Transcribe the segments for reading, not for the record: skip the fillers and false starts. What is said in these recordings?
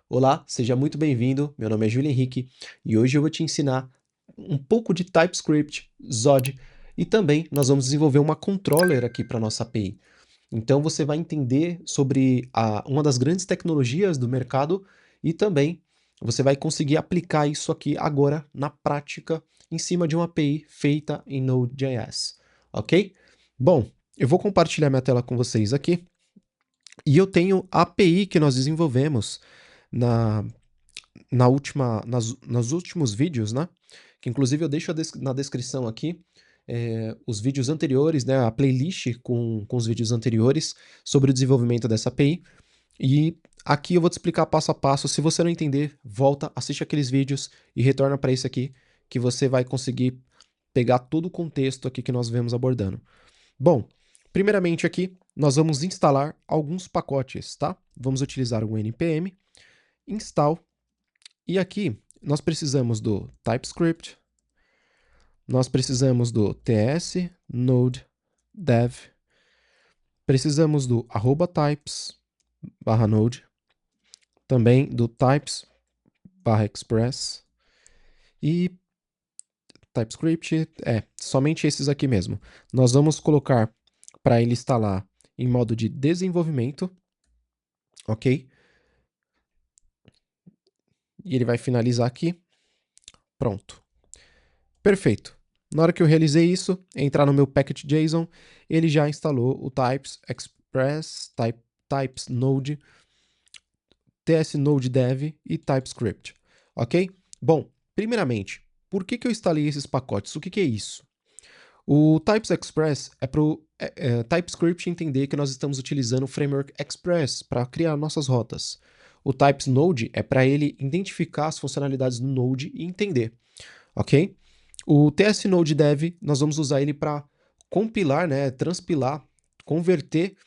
Olá, seja muito bem-vindo. Meu nome é Júlio Henrique e hoje eu vou te ensinar um pouco de TypeScript, Xod e também nós vamos desenvolver uma controller aqui para nossa API. Então você vai entender sobre uma das grandes tecnologias do mercado e também você vai conseguir aplicar isso aqui agora na prática em cima de uma API feita em Node.js, ok? Bom, eu vou compartilhar minha tela com vocês aqui e eu tenho a API que nós desenvolvemos na nos últimos vídeos, né? Que inclusive eu deixo na descrição aqui os vídeos anteriores, né? A playlist com os vídeos anteriores sobre o desenvolvimento dessa API. E aqui eu vou te explicar passo a passo. Se você não entender, volta, assiste aqueles vídeos e retorna para esse aqui, que você vai conseguir pegar todo o contexto aqui que nós vemos abordando. Bom, primeiramente aqui, nós vamos instalar alguns pacotes, tá? Vamos utilizar o npm install e aqui nós precisamos do TypeScript, nós precisamos do ts node dev, precisamos do @types/node, também do types/express e TypeScript, somente esses aqui mesmo. Nós vamos colocar para ele instalar em modo de desenvolvimento, ok? E ele vai finalizar aqui. Pronto. Perfeito. Na hora que eu realizei isso, entrar no meu package.json, ele já instalou o Types Express, Types Node, TS Node Dev e TypeScript. Ok? Bom, primeiramente, por que eu instalei esses pacotes? O que é isso? O Types Express é para o TypeScript entender que nós estamos utilizando o framework Express para criar nossas rotas. O Types Node é para ele identificar as funcionalidades do Node e entender, ok? O TS Node Dev, nós vamos usar ele para compilar, né, transpilar, converter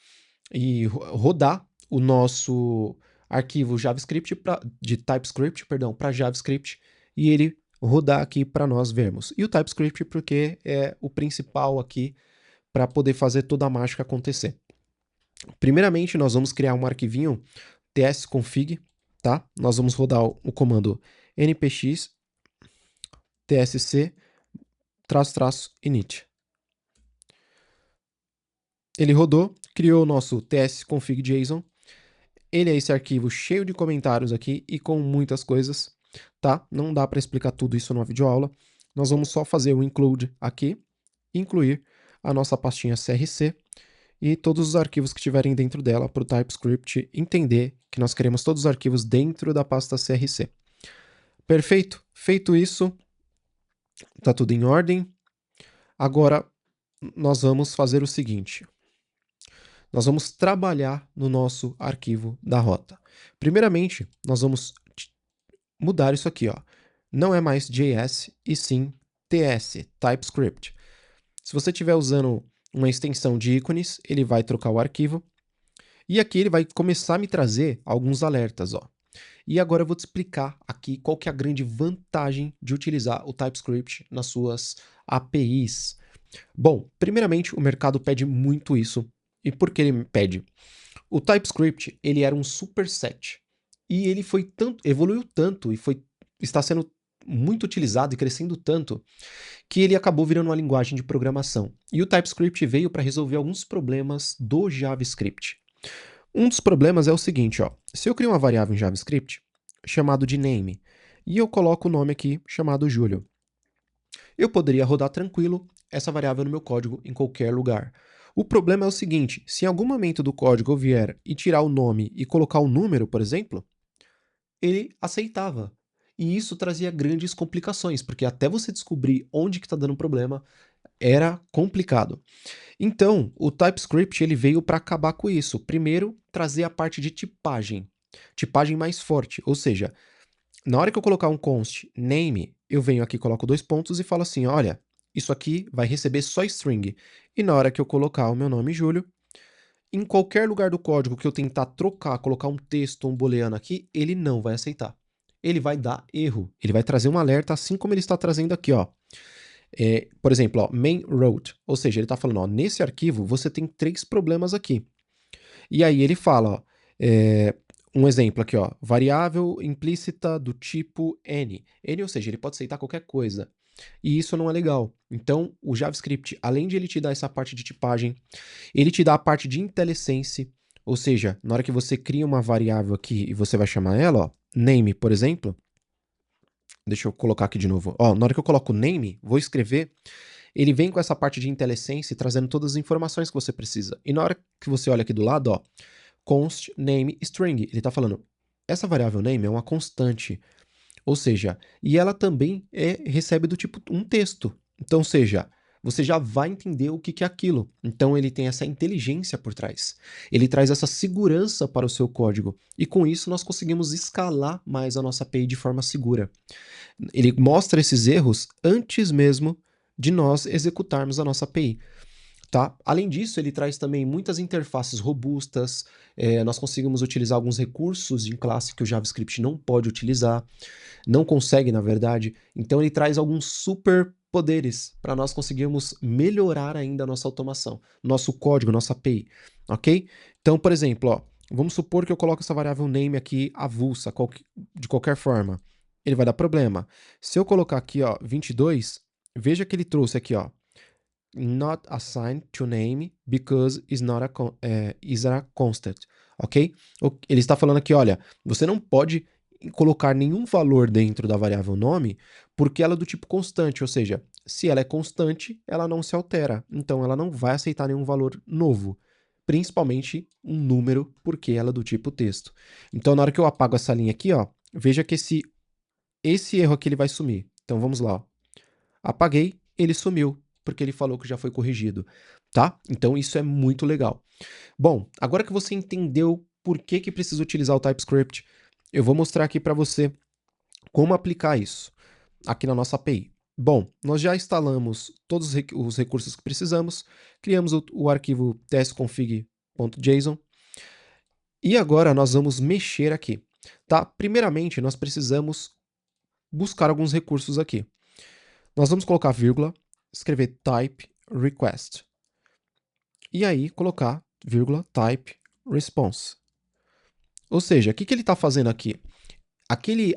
e rodar o nosso arquivo JavaScript de TypeScript, perdão, para JavaScript e ele rodar aqui para nós vermos. E o TypeScript porque é o principal aqui para poder fazer toda a mágica acontecer. Primeiramente, nós vamos criar um arquivinho tsconfig, tá? Nós vamos rodar o comando npx tsc -init. Ele rodou, criou o nosso tsconfig.json. Ele é esse arquivo cheio de comentários aqui e com muitas coisas, tá? Não dá para explicar tudo isso numa videoaula. Nós vamos só fazer o include aqui, incluir a nossa pastinha CRC e todos os arquivos que estiverem dentro dela para o TypeScript entender que nós queremos todos os arquivos dentro da pasta CRC. Perfeito? Feito isso, tá tudo em ordem. Agora nós vamos fazer o seguinte. Nós vamos trabalhar no nosso arquivo da rota. Primeiramente, nós vamos mudar isso aqui, ó. Não é mais JS e sim TS, TypeScript. Se você estiver usando uma extensão de ícones, ele vai trocar o arquivo. E aqui ele vai começar a me trazer alguns alertas, ó. E agora eu vou te explicar aqui qual que é a grande vantagem de utilizar o TypeScript nas suas APIs. Bom, primeiramente o mercado pede muito isso. E por que ele pede? O TypeScript, ele era um superset. E ele foi tanto, evoluiu tanto e está sendo muito utilizado e crescendo tanto que ele acabou virando uma linguagem de programação. E o TypeScript veio para resolver alguns problemas do JavaScript. Um dos problemas é o seguinte, ó. Se eu crio uma variável em JavaScript chamado de name e eu coloco o nome aqui chamado Júlio, eu poderia rodar tranquilo essa variável no meu código em qualquer lugar. O problema é o seguinte, se em algum momento do código eu vier e tirar o nome e colocar um número, por exemplo, ele aceitava. E isso trazia grandes complicações, porque até você descobrir onde que está dando problema, era complicado. Então, o TypeScript ele veio para acabar com isso. Primeiro, trazer a parte de tipagem mais forte, ou seja, na hora que eu colocar um const name, eu venho aqui, coloco 2 pontos e falo assim, olha, isso aqui vai receber só string. E na hora que eu colocar o meu nome Júlio, em qualquer lugar do código que eu tentar trocar, colocar um texto ou um booleano aqui, ele não vai aceitar. Ele vai dar erro. Ele vai trazer um alerta, assim como ele está trazendo aqui, ó. Por exemplo, ó, main route. Ou seja, ele está falando, ó, nesse arquivo você tem 3 problemas aqui. E aí ele fala, ó, Um exemplo aqui, ó, variável implícita do tipo n. N, ou seja, ele pode aceitar qualquer coisa. E isso não é legal. Então, o JavaScript, além de ele te dar essa parte de tipagem, ele te dá a parte de IntelliSense, ou seja, na hora que você cria uma variável aqui e você vai chamar ela, ó, name, por exemplo, deixa eu colocar aqui de novo. Ó, na hora que eu coloco name, vou escrever, ele vem com essa parte de IntelliSense trazendo todas as informações que você precisa. E na hora que você olha aqui do lado, ó, const name string, ele está falando, essa variável name é uma constante, ou seja, e ela também recebe do tipo um texto. Então, ou seja, você já vai entender o que que é aquilo. Então, ele tem essa inteligência por trás. Ele traz essa segurança para o seu código. E com isso, nós conseguimos escalar mais a nossa API de forma segura. Ele mostra esses erros antes mesmo de nós executarmos a nossa API. Tá? Além disso, ele traz também muitas interfaces robustas, nós conseguimos utilizar alguns recursos em classe que o JavaScript não pode utilizar, não consegue, na verdade. Então, ele traz alguns super poderes para nós conseguirmos melhorar ainda a nossa automação, nosso código, nossa API, ok? Então, por exemplo, ó, vamos supor que eu coloco essa variável name aqui avulsa, de qualquer forma. Ele vai dar problema. Se eu colocar aqui, ó, 22, veja que ele trouxe aqui, ó, not assigned to name because is a constant, ok? Ele está falando aqui, olha, você não pode colocar nenhum valor dentro da variável nome porque ela é do tipo constante, ou seja, se ela é constante, ela não se altera, então ela não vai aceitar nenhum valor novo, principalmente um número, porque ela é do tipo texto. Então, na hora que eu apago essa linha aqui, ó, veja que esse erro aqui ele vai sumir. Então, vamos lá, ó. Apaguei, ele sumiu, porque ele falou que já foi corrigido, tá? Então isso é muito legal. Bom, agora que você entendeu por que que precisa utilizar o TypeScript, eu vou mostrar aqui para você como aplicar isso aqui na nossa API. Bom, nós já instalamos todos os recursos que precisamos, criamos o arquivo testconfig.json e agora nós vamos mexer aqui, tá? Primeiramente, nós precisamos buscar alguns recursos aqui. Nós vamos colocar vírgula, escrever type request. E aí colocar vírgula type response. Ou seja, o que ele está fazendo aqui? Aquele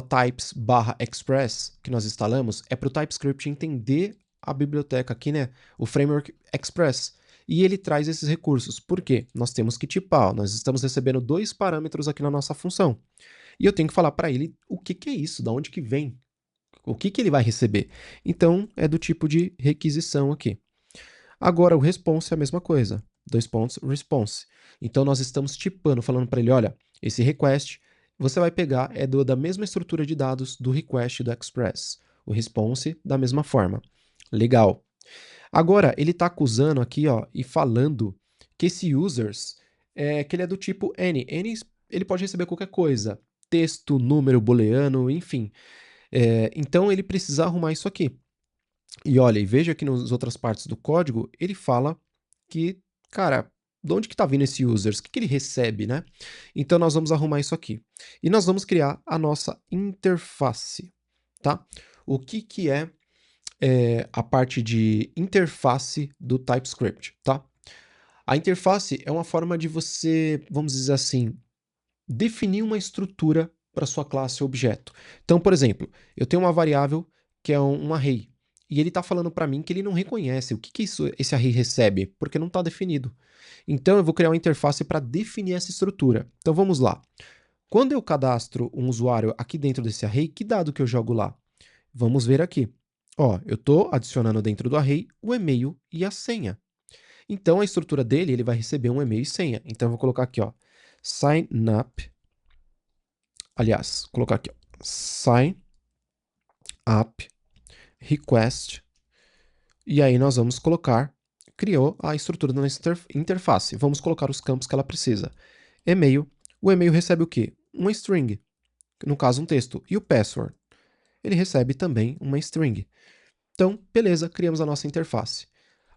@types/express que nós instalamos é para o TypeScript entender a biblioteca aqui, né? O framework Express. E ele traz esses recursos. Por quê? Nós temos que tipar. Ó, nós estamos recebendo 2 parâmetros aqui na nossa função. E eu tenho que falar para ele o que que é isso, da onde que vem, o que que ele vai receber. Então, é do tipo de requisição aqui. Agora, o response é a mesma coisa. 2 pontos, response. Então, nós estamos tipando, falando para ele, olha, esse request, você vai pegar, da mesma estrutura de dados do request do Express. O response, da mesma forma. Legal. Agora, ele está acusando aqui, ó, e falando que esse users, que ele é do tipo N. N, ele pode receber qualquer coisa. Texto, número, booleano, enfim. Então, ele precisa arrumar isso aqui. E olha, e veja que nas outras partes do código, ele fala que, cara, de onde que tá vindo esse users? O que que ele recebe, né? Então nós vamos arrumar isso aqui. E nós vamos criar a nossa interface, tá? O que que é, a parte de interface do TypeScript, tá? A interface é uma forma de você, vamos dizer assim, definir uma estrutura para sua classe objeto. Então, por exemplo, eu tenho uma variável que é um array, e ele está falando para mim que ele não reconhece o que, que esse array recebe, porque não está definido. Então, eu vou criar uma interface para definir essa estrutura. Então, vamos lá. Quando eu cadastro um usuário aqui dentro desse array, que dado que eu jogo lá? Vamos ver aqui. Ó, eu estou adicionando dentro do array o e-mail e a senha. Então, a estrutura dele, ele vai receber um e-mail e senha. Então, eu vou colocar aqui, ó, sign up. Aliás, colocar aqui, ó, sign up request. E aí nós vamos colocar, criou a estrutura da nossa interface. Vamos colocar os campos que ela precisa. E-mail. O e-mail recebe o quê? Uma string, no caso um texto. E o password? Ele recebe também uma string. Então, beleza, criamos a nossa interface.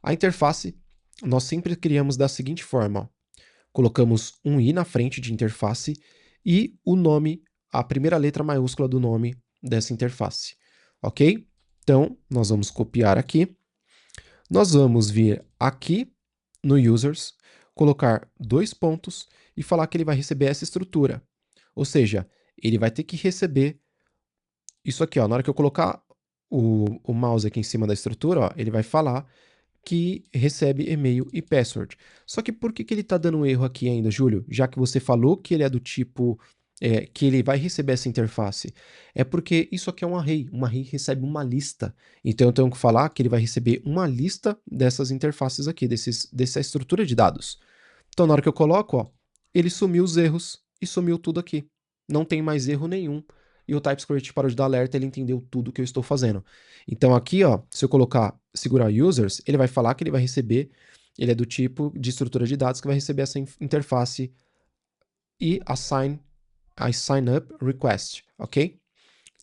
A interface, nós sempre criamos da seguinte forma, ó. Colocamos um i na frente de interface e o nome, a primeira letra maiúscula do nome dessa interface, ok? Então, nós vamos copiar aqui. Nós vamos vir aqui no users, colocar 2 pontos e falar que ele vai receber essa estrutura. Ou seja, ele vai ter que receber isso aqui, ó. Na hora que eu colocar o mouse aqui em cima da estrutura, ó, ele vai falar que recebe e-mail e password. Só que por que que ele está dando um erro aqui ainda, Júlio? Já que você falou que ele é do tipo que ele vai receber essa interface. É porque isso aqui é um array. Um array recebe uma lista. Então eu tenho que falar que ele vai receber uma lista dessas interfaces aqui, dessa estrutura de dados. Então na hora que eu coloco, ó, ele sumiu os erros e sumiu tudo aqui. Não tem mais erro nenhum. E o TypeScript parou de dar alerta, ele entendeu tudo que eu estou fazendo. Então aqui, ó, se eu colocar segurar users, ele vai falar que ele vai receber, ele é do tipo de estrutura de dados que vai receber essa interface e a sign up request, ok?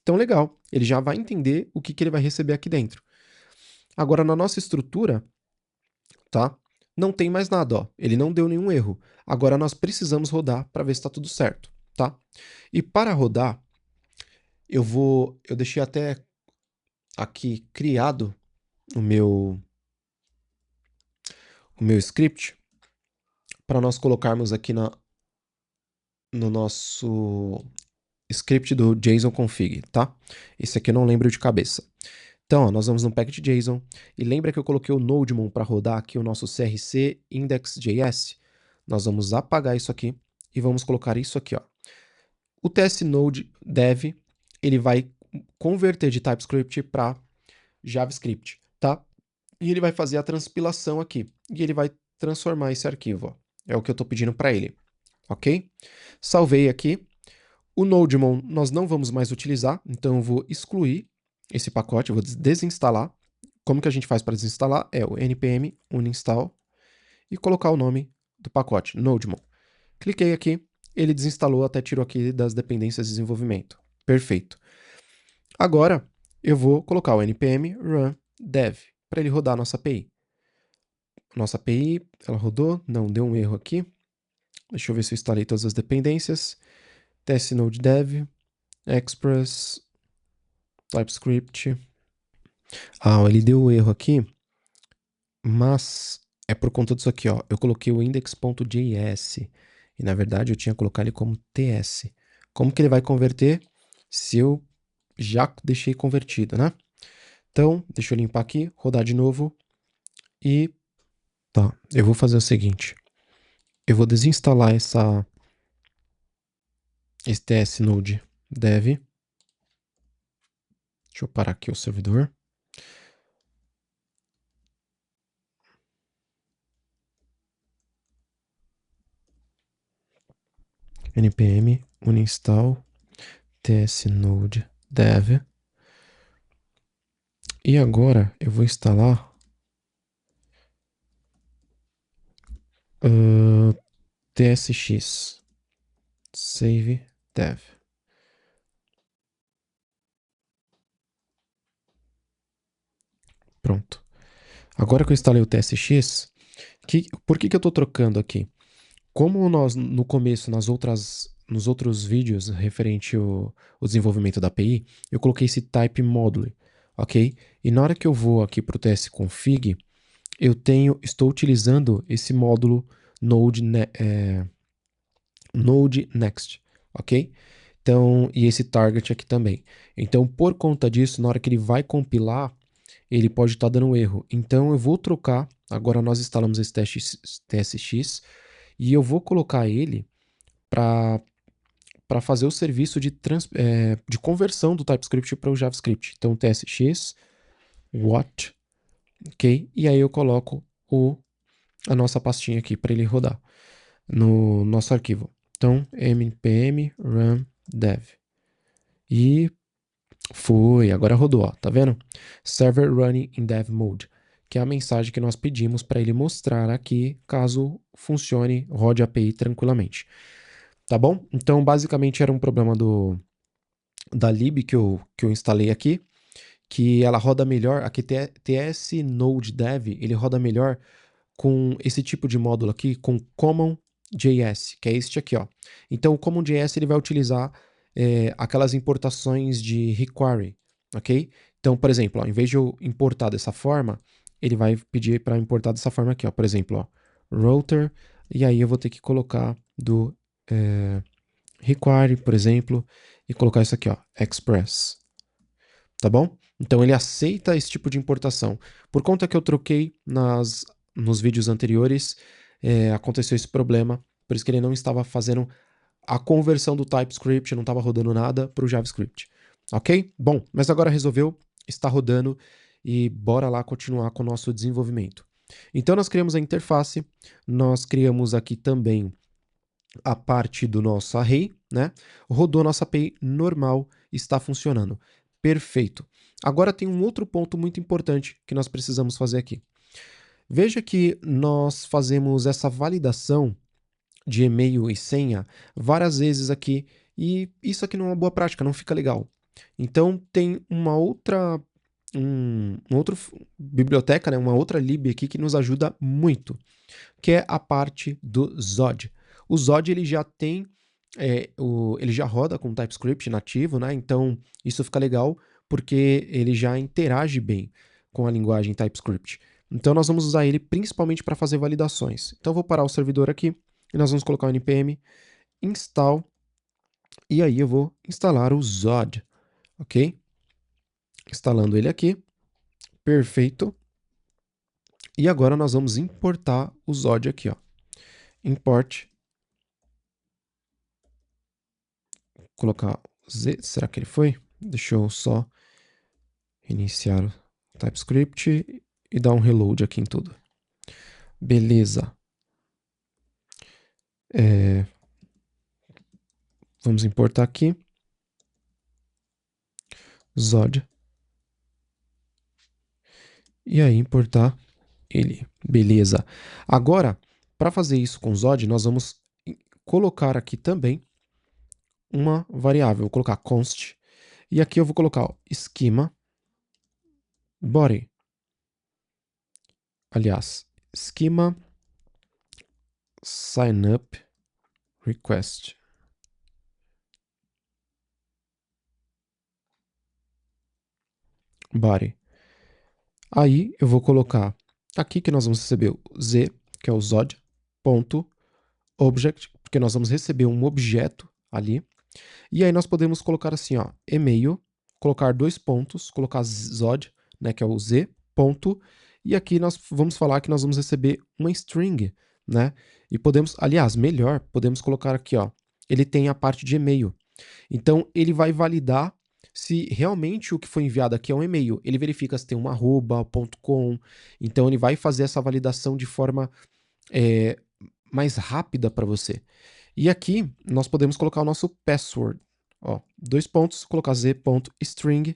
Então legal, ele já vai entender o que, que ele vai receber aqui dentro. Agora na nossa estrutura, tá? Não tem mais nada, ó. Ele não deu nenhum erro. Agora nós precisamos rodar para ver se está tudo certo, tá? E para rodar, eu deixei até aqui criado o meu script para nós colocarmos aqui no nosso script do JSON config, tá? Esse aqui eu não lembro de cabeça. Então, ó, nós vamos no package.json e lembra que eu coloquei o Nodemon para rodar aqui o nosso CRC index.js? Nós vamos apagar isso aqui e vamos colocar isso aqui, ó. O TS Node Dev, ele vai converter de TypeScript para JavaScript, tá? E ele vai fazer a transpilação aqui e ele vai transformar esse arquivo, ó. É o que eu estou pedindo para ele, ok? Salvei aqui. O Nodemon nós não vamos mais utilizar, então eu vou excluir esse pacote, eu vou desinstalar. Como que a gente faz para desinstalar? É o npm uninstall e colocar o nome do pacote, Nodemon. Cliquei aqui, ele desinstalou, até tirou aqui das dependências de desenvolvimento. Perfeito. Agora eu vou colocar o npm run dev para ele rodar a nossa API. Nossa API, ela rodou? Não, deu um erro aqui. Deixa eu ver se eu instalei todas as dependências. Test node dev, express, TypeScript. Ah, ele deu um erro aqui, mas é por conta disso aqui, ó. Eu coloquei o index.js e na verdade eu tinha que colocar ele como TS. Como que ele vai converter se eu já deixei convertido, né? Então, deixa eu limpar aqui, rodar de novo e tá, eu vou fazer o seguinte. Eu vou desinstalar esse TS Node Dev. Deixa eu parar aqui o servidor. npm uninstall TS Node Dev. E agora eu vou instalar tsx save dev. Pronto. Agora que eu instalei o tsx, por que eu estou trocando aqui? Como nós no começo, nos outros vídeos referente ao desenvolvimento da API, eu coloquei esse type module, ok? E na hora que eu vou aqui para o tsconfig, estou utilizando esse módulo Node Next, ok? Então, e esse target aqui também. Então, por conta disso, na hora que ele vai compilar, ele pode estar dando um erro. Então, eu vou trocar. Agora nós instalamos esse TSX e eu vou colocar ele para fazer o serviço de conversão do TypeScript para o JavaScript. Então, TSX, what, ok? E aí eu coloco a nossa pastinha aqui para ele rodar no nosso arquivo. Então, npm run dev. E foi, agora rodou, ó, tá vendo? Server running in dev mode, que é a mensagem que nós pedimos para ele mostrar aqui, caso funcione, rode a API tranquilamente. Tá bom? Então, basicamente era um problema da lib que eu instalei aqui, que ela roda melhor, aqui TS Node Dev, ele roda melhor com esse tipo de módulo aqui, com CommonJS, que é este aqui, ó. Então, o CommonJS ele vai utilizar aquelas importações de require, ok? Então, por exemplo, ó, em vez de eu importar dessa forma, ele vai pedir para importar dessa forma aqui, ó. Por exemplo, ó, router, e aí eu vou ter que colocar do require, por exemplo, e colocar isso aqui, ó, express, tá bom? Então ele aceita esse tipo de importação. Por conta que eu troquei nos vídeos anteriores, aconteceu esse problema, por isso que ele não estava fazendo a conversão do TypeScript, não estava rodando nada para o JavaScript, ok? Bom, mas agora resolveu, está rodando e bora lá continuar com o nosso desenvolvimento. Então nós criamos a interface, nós criamos aqui também a parte do nosso array, né? Rodou nossa API normal, está funcionando. Perfeito. Agora tem um outro ponto muito importante que nós precisamos fazer aqui. Veja que nós fazemos essa validação de e-mail e senha várias vezes aqui, e isso aqui não é uma boa prática, não fica legal. Então tem uma outra biblioteca, né, uma outra lib aqui que nos ajuda muito, que é a parte do Zod. O Zod ele já tem ele já roda com TypeScript nativo, né? Então isso fica legal porque ele já interage bem com a linguagem TypeScript. Então nós vamos usar ele principalmente para fazer validações. Então eu vou parar o servidor aqui e nós vamos colocar o npm install e aí eu vou instalar o Zod, ok? Instalando ele aqui, perfeito. E agora nós vamos importar o Zod aqui, ó. Import, colocar Z, será que ele foi? Deixa eu só iniciar o TypeScript e dar um reload aqui em tudo. Beleza. Vamos importar aqui. Zod. E aí importar ele. Beleza. Agora, para fazer isso com Zod, nós vamos colocar aqui também uma variável. Vou colocar const. E aqui eu vou colocar ó, schema body. Aliás, schema signup request. Body. Aí eu vou colocar aqui que nós vamos receber o z, que é o Zod, ponto, object, porque nós vamos receber um objeto ali. E aí nós podemos colocar assim, ó, e-mail, colocar dois pontos, colocar Zod, né, que é o z, ponto, e aqui nós vamos falar que nós vamos receber uma string, né? E podemos, aliás, melhor, podemos colocar aqui, ó, ele tem a parte de e-mail. Então ele vai validar se realmente o que foi enviado aqui é um e-mail. Ele verifica se tem um arroba, .com, então ele vai fazer essa validação de forma mais rápida para você. E aqui nós podemos colocar o nosso password. Ó, dois pontos, colocar z.string,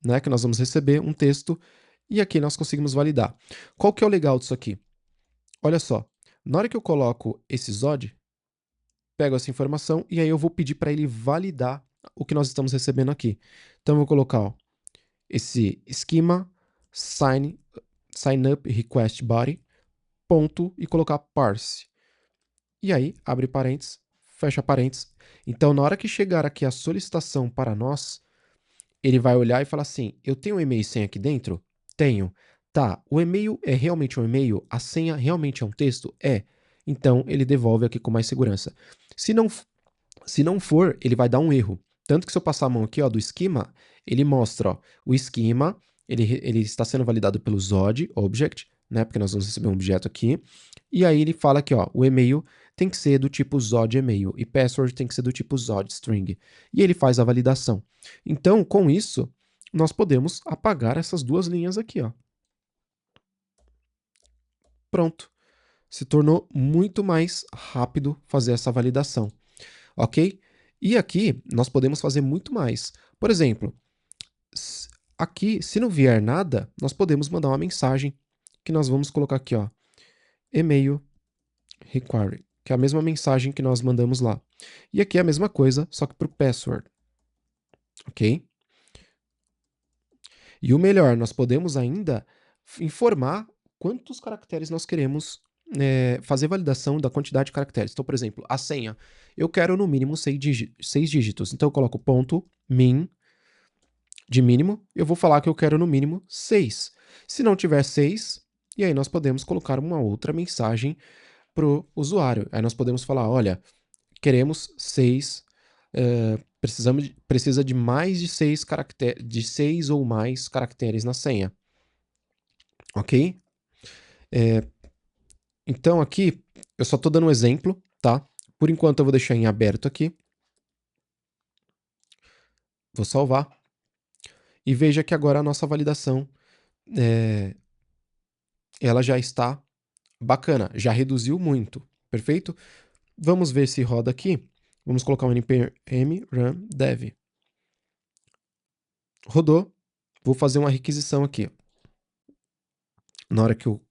né, que nós vamos receber um texto, e aqui nós conseguimos validar. Qual que é o legal disso aqui? Olha só, na hora que eu coloco esse Zod, pego essa informação e aí eu vou pedir para ele validar o que nós estamos recebendo aqui. Então eu vou colocar ó, esse schema signup request body ponto e colocar parse. E aí abre parênteses, fecha parênteses. Então na hora que chegar aqui a solicitação para nós, ele vai olhar e falar assim: eu tenho um e-mail e senha aqui dentro? Tenho. Tá, o e-mail é realmente um e-mail? A senha realmente é um texto? É. Então ele devolve aqui com mais segurança. Se não, se não for, ele vai dar um erro. Tanto que se eu passar a mão aqui ó, do esquema, ele mostra ó, o esquema, ele está sendo validado pelo Zod object, né? Porque nós vamos receber um objeto aqui. E aí ele fala que ó, o e-mail tem que ser do tipo Zod e-mail e password tem que ser do tipo Zod string. E ele faz a validação. Então, com isso, nós podemos apagar essas duas linhas aqui, ó. Pronto. Se tornou muito mais rápido fazer essa validação, ok? E aqui nós podemos fazer muito mais. Por exemplo, aqui, se não vier nada, nós podemos mandar uma mensagem que nós vamos colocar aqui, ó, e-mail require, que é a mesma mensagem que nós mandamos lá. E aqui é a mesma coisa, só que para o password, ok? E o melhor, nós podemos ainda informar quantos caracteres nós queremos fazer validação da quantidade de caracteres. Então, por exemplo, a senha, eu quero no mínimo 6 dígitos. Então eu coloco ponto min de mínimo, eu vou falar que eu quero no mínimo 6. Se não tiver 6, e aí nós podemos colocar uma outra mensagem para o usuário. Aí nós podemos falar, olha, queremos 6 precisa de mais de 6 caracteres, de 6 ou mais caracteres na senha, ok? Então aqui eu só estou dando um exemplo, tá? Por enquanto eu vou deixar em aberto aqui. Vou salvar. E veja que agora a nossa validação, eh, ela já está bacana, já reduziu muito, perfeito? Vamos ver se roda aqui. Vamos colocar um npm run dev. Rodou. Vou fazer uma requisição aqui. Na hora que eu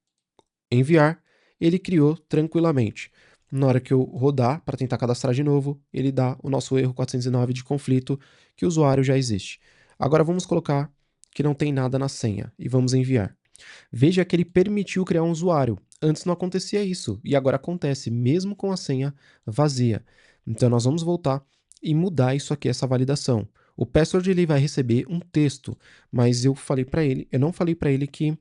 enviar, ele criou tranquilamente. Na hora que eu rodar para tentar cadastrar de novo, ele dá o nosso erro 409 de conflito, que o usuário já existe. Agora vamos colocar que não tem nada na senha e vamos enviar. Veja que ele permitiu criar um usuário. Antes não acontecia isso e agora acontece, mesmo com a senha vazia. Então nós vamos voltar e mudar isso aqui, essa validação. O password ele vai receber um texto, mas eu não falei para ele que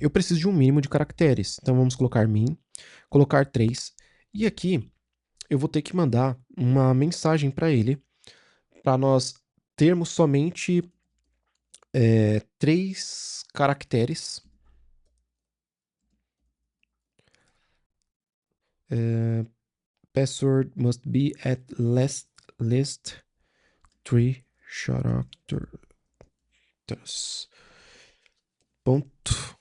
eu preciso de um mínimo de caracteres. Então vamos colocar min, colocar 3. E aqui eu vou ter que mandar uma mensagem para ele, para nós termos somente 3 caracteres. Password must be at least 3 characters. Ponto.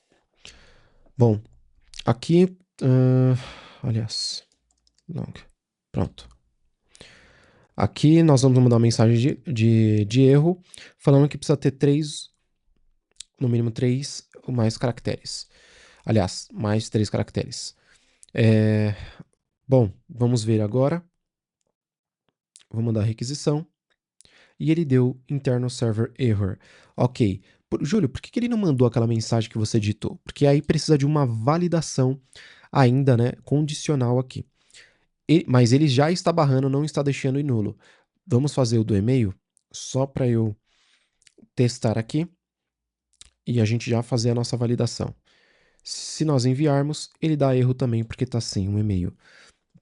Bom, aqui, aliás, long. Pronto. Aqui nós vamos mandar uma mensagem de erro, falando que precisa ter 3, no mínimo 3 ou mais caracteres. Aliás, mais 3 caracteres. Bom, vamos ver agora. Vou mandar a requisição. E ele deu internal server error. Ok. Júlio, por que ele não mandou aquela mensagem que você digitou? Porque aí precisa de uma validação ainda, né, condicional aqui. Mas ele já está barrando, não está deixando em nulo. Vamos fazer o do e-mail, só para eu testar aqui e a gente já fazer a nossa validação. Se nós enviarmos, ele dá erro também porque está sem um e-mail.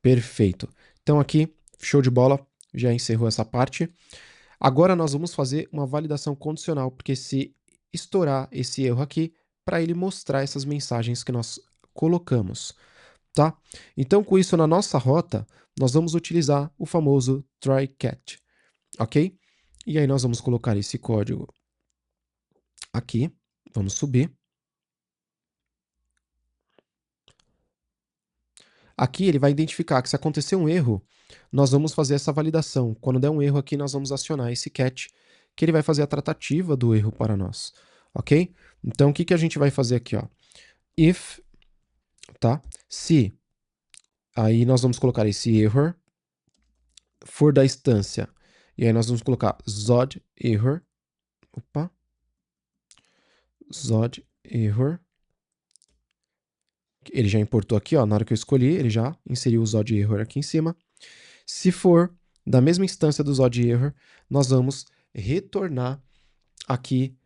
Perfeito. Então aqui, show de bola, já encerrou essa parte. Agora nós vamos fazer uma validação condicional, porque se estourar esse erro aqui, para ele mostrar essas mensagens que nós colocamos, tá? Então, com isso na nossa rota, nós vamos utilizar o famoso try catch, ok? E aí nós vamos colocar esse código aqui, vamos subir. Aqui ele vai identificar que se acontecer um erro, nós vamos fazer essa validação. Quando der um erro aqui, nós vamos acionar esse catch, que ele vai fazer a tratativa do erro para nós, ok? Então, o que, que a gente vai fazer aqui, ó? If, tá? Se, aí nós vamos colocar esse error, for da instância, e aí nós vamos colocar zod error, zod error, ele já importou aqui, ó, na hora que eu escolhi, ele já inseriu o zod error aqui em cima. Se for da mesma instância do zod error, nós vamos retornar aqui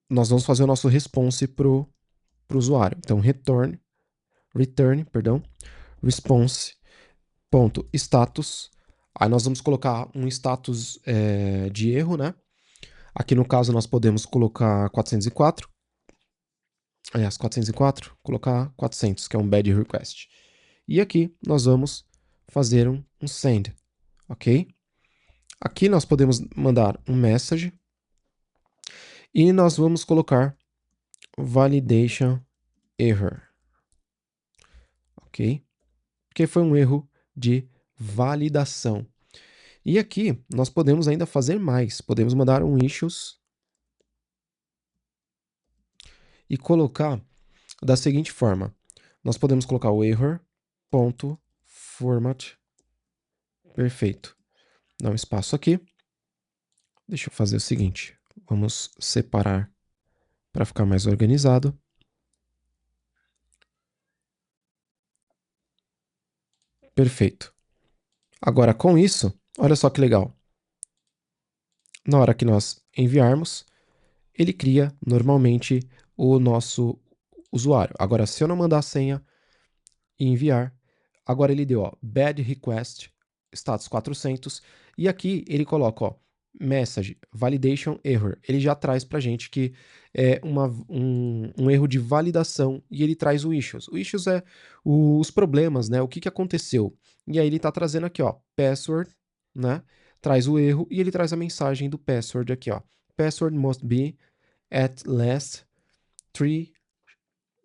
nós vamos fazer o nosso response pro usuário. Então, return, response.status. Aí nós vamos colocar um status de erro, né? Aqui no caso nós podemos colocar 404. Aliás, 404, colocar 400, que é um bad request. E aqui nós vamos fazer um send, ok? Aqui nós podemos mandar um message e nós vamos colocar validation error, ok? Porque foi um erro de validação. E aqui nós podemos ainda fazer mais. Podemos mandar um issues e colocar da seguinte forma. Nós podemos colocar o error.format. Perfeito. Dá um espaço aqui. Deixa eu fazer o seguinte. Vamos separar para ficar mais organizado. Perfeito. Agora, com isso, olha só que legal. Na hora que nós enviarmos, ele cria normalmente o nosso usuário. Agora, se eu não mandar a senha e enviar, agora ele deu, ó, bad request status 400, e aqui ele coloca, ó, message, validation error. Ele já traz pra gente que é um erro de validação e ele traz o issues. O issues é os problemas, né? O que aconteceu. E aí ele tá trazendo aqui, ó, password, né? Traz o erro e ele traz a mensagem do password aqui, ó. Password must be at last 3,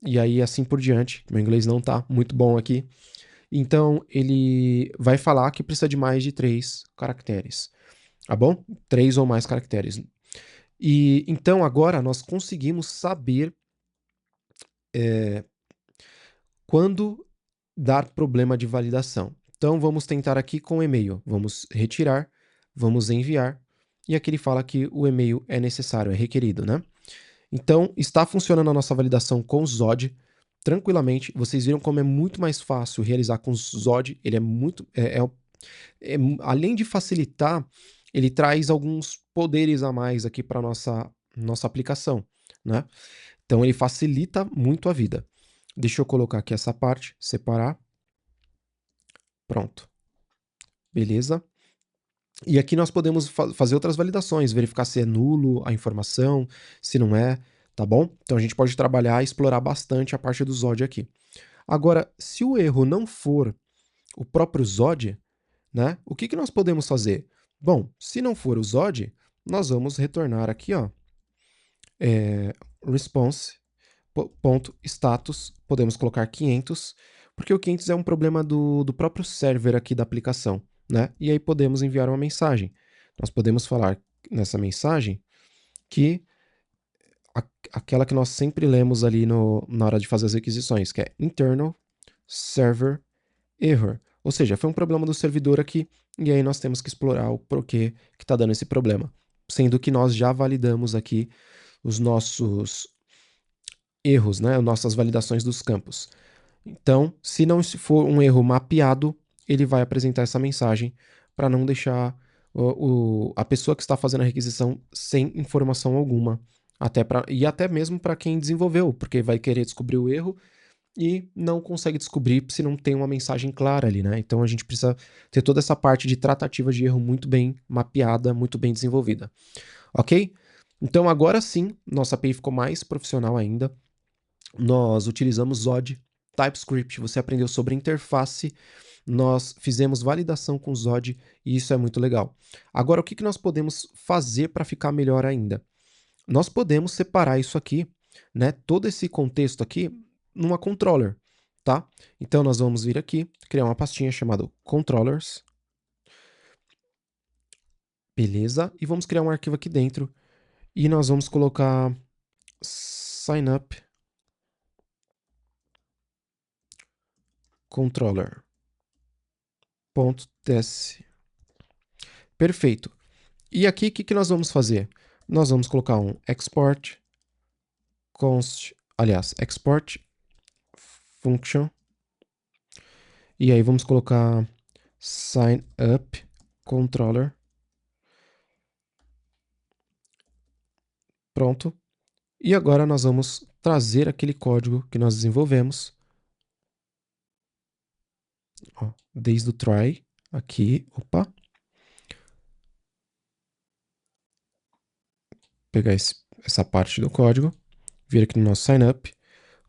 e aí assim por diante. Meu inglês não tá muito bom aqui. Então ele vai falar que precisa de mais de 3 caracteres, tá bom? 3 ou mais caracteres. E então agora nós conseguimos saber quando dar problema de validação. Então vamos tentar aqui com o e-mail. Vamos retirar, vamos enviar, e aqui ele fala que o e-mail é necessário, é requerido, né? Então está funcionando a nossa validação com o Zod tranquilamente. Vocês viram como é muito mais fácil realizar com o Zod. Ele é muito, além de facilitar, ele traz alguns poderes a mais aqui para nossa aplicação, né? Então ele facilita muito a vida. Deixa eu colocar aqui essa parte, separar. Pronto. Beleza? E aqui nós podemos fazer outras validações, verificar se é nulo a informação, se não é, tá bom? Então a gente pode trabalhar e explorar bastante a parte do Zod aqui. Agora, se o erro não for o próprio Zod, né? O que nós podemos fazer? Bom, se não for o Zod, nós vamos retornar aqui, ó, response.status, podemos colocar 500, porque o 500 é um problema do próprio server aqui da aplicação, né? E aí podemos enviar uma mensagem. Nós podemos falar nessa mensagem que aquela que nós sempre lemos ali na hora de fazer as requisições, que é internal server error. Ou seja, foi um problema do servidor aqui, e aí nós temos que explorar o porquê que está dando esse problema. Sendo que nós já validamos aqui os nossos erros, né? Nossas validações dos campos. Então, se não for um erro mapeado, ele vai apresentar essa mensagem para não deixar a pessoa que está fazendo a requisição sem informação alguma. E até mesmo para quem desenvolveu, porque vai querer descobrir o erro e não consegue descobrir se não tem uma mensagem clara ali, né? Então a gente precisa ter toda essa parte de tratativa de erro muito bem mapeada, muito bem desenvolvida. Ok? Então agora sim, nossa API ficou mais profissional ainda. Nós utilizamos Zod, TypeScript, você aprendeu sobre interface, nós fizemos validação com Zod e isso é muito legal. Agora, o que nós podemos fazer para ficar melhor ainda? Nós podemos separar isso aqui, né, todo esse contexto aqui, numa controller, tá? Então nós vamos vir aqui, criar uma pastinha chamada controllers, beleza? E vamos criar um arquivo aqui dentro e nós vamos colocar signup controller.ts. Perfeito. E aqui, o que nós vamos fazer? Nós vamos colocar um export export function. E aí vamos colocar sign up controller. Pronto. E agora nós vamos trazer aquele código que nós desenvolvemos. Ó, desde o try aqui, opa. Pegar essa parte do código, vir aqui no nosso sign up,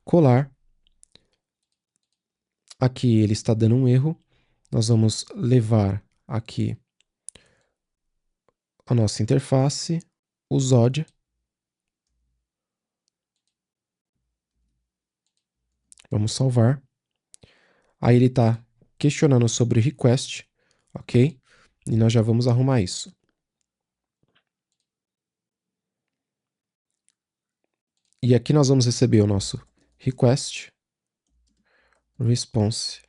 colar. Aqui ele está dando um erro. Nós vamos levar aqui a nossa interface, o Zod. Vamos salvar. Aí ele está questionando sobre request, ok? E nós já vamos arrumar isso. E aqui nós vamos receber o nosso request, response.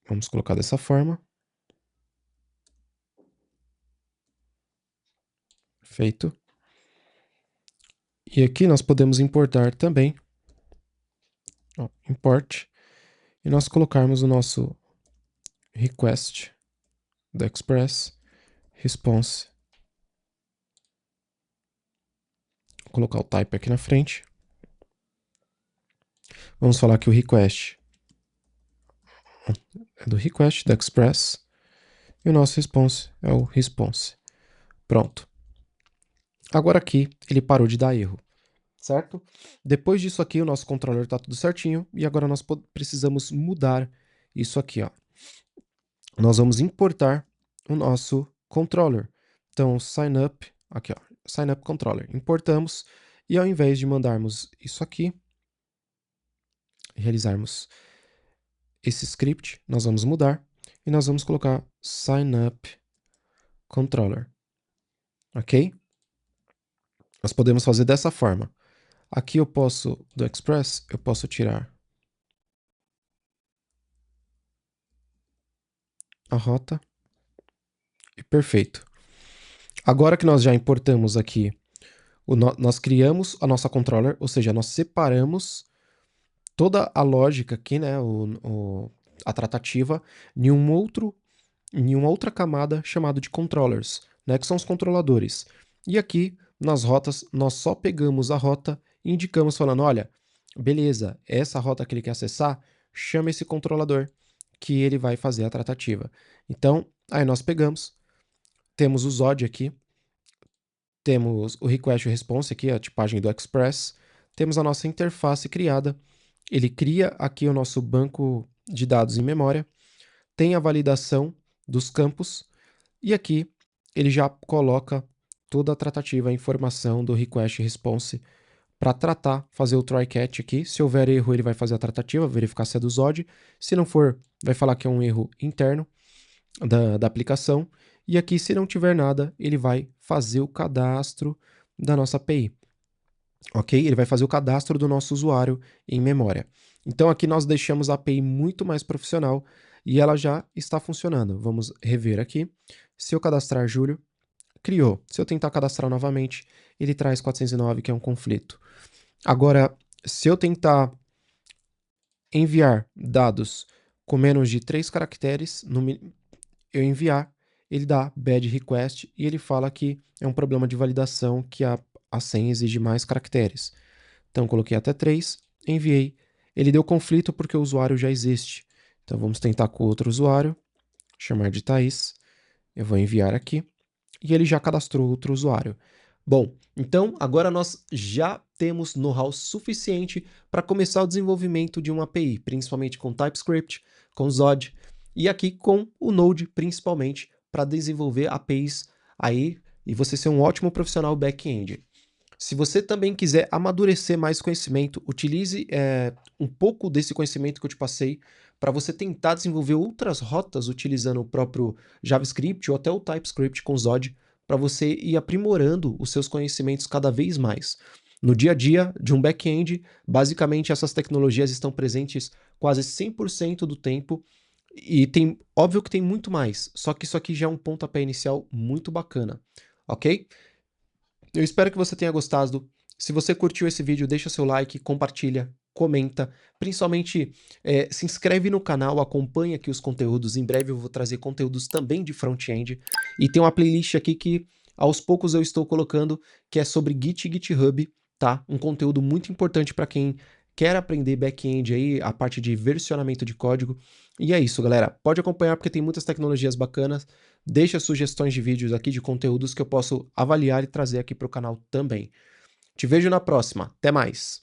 Vamos colocar dessa forma. Feito. E aqui nós podemos importar também, ó, import, e nós colocarmos o nosso request do Express, response. Vou colocar o type aqui na frente. Vamos falar que o request é do request, do express, e o nosso response é o response. Pronto. Agora aqui ele parou de dar erro, certo? Depois disso aqui o nosso controller está tudo certinho e agora nós precisamos mudar isso aqui, ó. Nós vamos importar o nosso controller. Então sign up, aqui ó, sign up controller. Importamos e ao invés de mandarmos isso aqui, realizarmos esse script, nós vamos mudar e nós vamos colocar sign up controller, ok? Nós podemos fazer dessa forma. Aqui eu posso, do Express, eu posso tirar a rota e perfeito. Agora que nós já importamos aqui, nós criamos a nossa controller, ou seja, nós separamos toda a lógica aqui, né, a tratativa, em uma outra camada chamada de controllers, né, que são os controladores. E aqui, nas rotas, nós só pegamos a rota e indicamos falando, olha, beleza, essa rota que ele quer acessar, chama esse controlador que ele vai fazer a tratativa. Então, aí nós pegamos, temos o ZOD aqui, temos o request response aqui, a tipagem do Express, temos a nossa interface criada, ele cria aqui o nosso banco de dados em memória, tem a validação dos campos, e aqui ele já coloca toda a tratativa, a informação do request response para tratar, fazer o try catch aqui. Se houver erro, ele vai fazer a tratativa, verificar se é do ZOD. Se não for, vai falar que é um erro interno da aplicação. E aqui, se não tiver nada, ele vai fazer o cadastro da nossa API. Ok? Ele vai fazer o cadastro do nosso usuário em memória. Então aqui nós deixamos a API muito mais profissional e ela já está funcionando. Vamos rever aqui. Se eu cadastrar Júlio, criou. Se eu tentar cadastrar novamente, ele traz 409, que é um conflito. Agora, se eu tentar enviar dados com menos de 3 caracteres, eu enviar, ele dá bad request e ele fala que é um problema de validação, que a senha exige mais caracteres. Então, coloquei até 3, enviei. Ele deu conflito porque o usuário já existe. Então, vamos tentar com outro usuário, chamar de Thaís. Eu vou enviar aqui. E ele já cadastrou outro usuário. Bom, então agora nós já temos know-how suficiente para começar o desenvolvimento de uma API, principalmente com TypeScript, com Zod e aqui com o Node, principalmente, para desenvolver APIs aí e você ser um ótimo profissional back-end. Se você também quiser amadurecer mais conhecimento, utilize um pouco desse conhecimento que eu te passei para você tentar desenvolver outras rotas utilizando o próprio JavaScript ou até o TypeScript com Zod, para você ir aprimorando os seus conhecimentos cada vez mais. No dia a dia de um back-end, basicamente essas tecnologias estão presentes quase 100% do tempo e óbvio que tem muito mais, só que isso aqui já é um pontapé inicial muito bacana, ok? Eu espero que você tenha gostado. Se você curtiu esse vídeo, deixa seu like, compartilha, comenta. Principalmente, se inscreve no canal, acompanha aqui os conteúdos. Em breve eu vou trazer conteúdos também de front-end. E tem uma playlist aqui que aos poucos eu estou colocando, que é sobre Git e GitHub, tá? Um conteúdo muito importante para quem quer aprender back-end aí, a parte de versionamento de código. E é isso, galera. Pode acompanhar porque tem muitas tecnologias bacanas. Deixa sugestões de vídeos aqui, de conteúdos que eu posso avaliar e trazer aqui para o canal também. Te vejo na próxima. Até mais!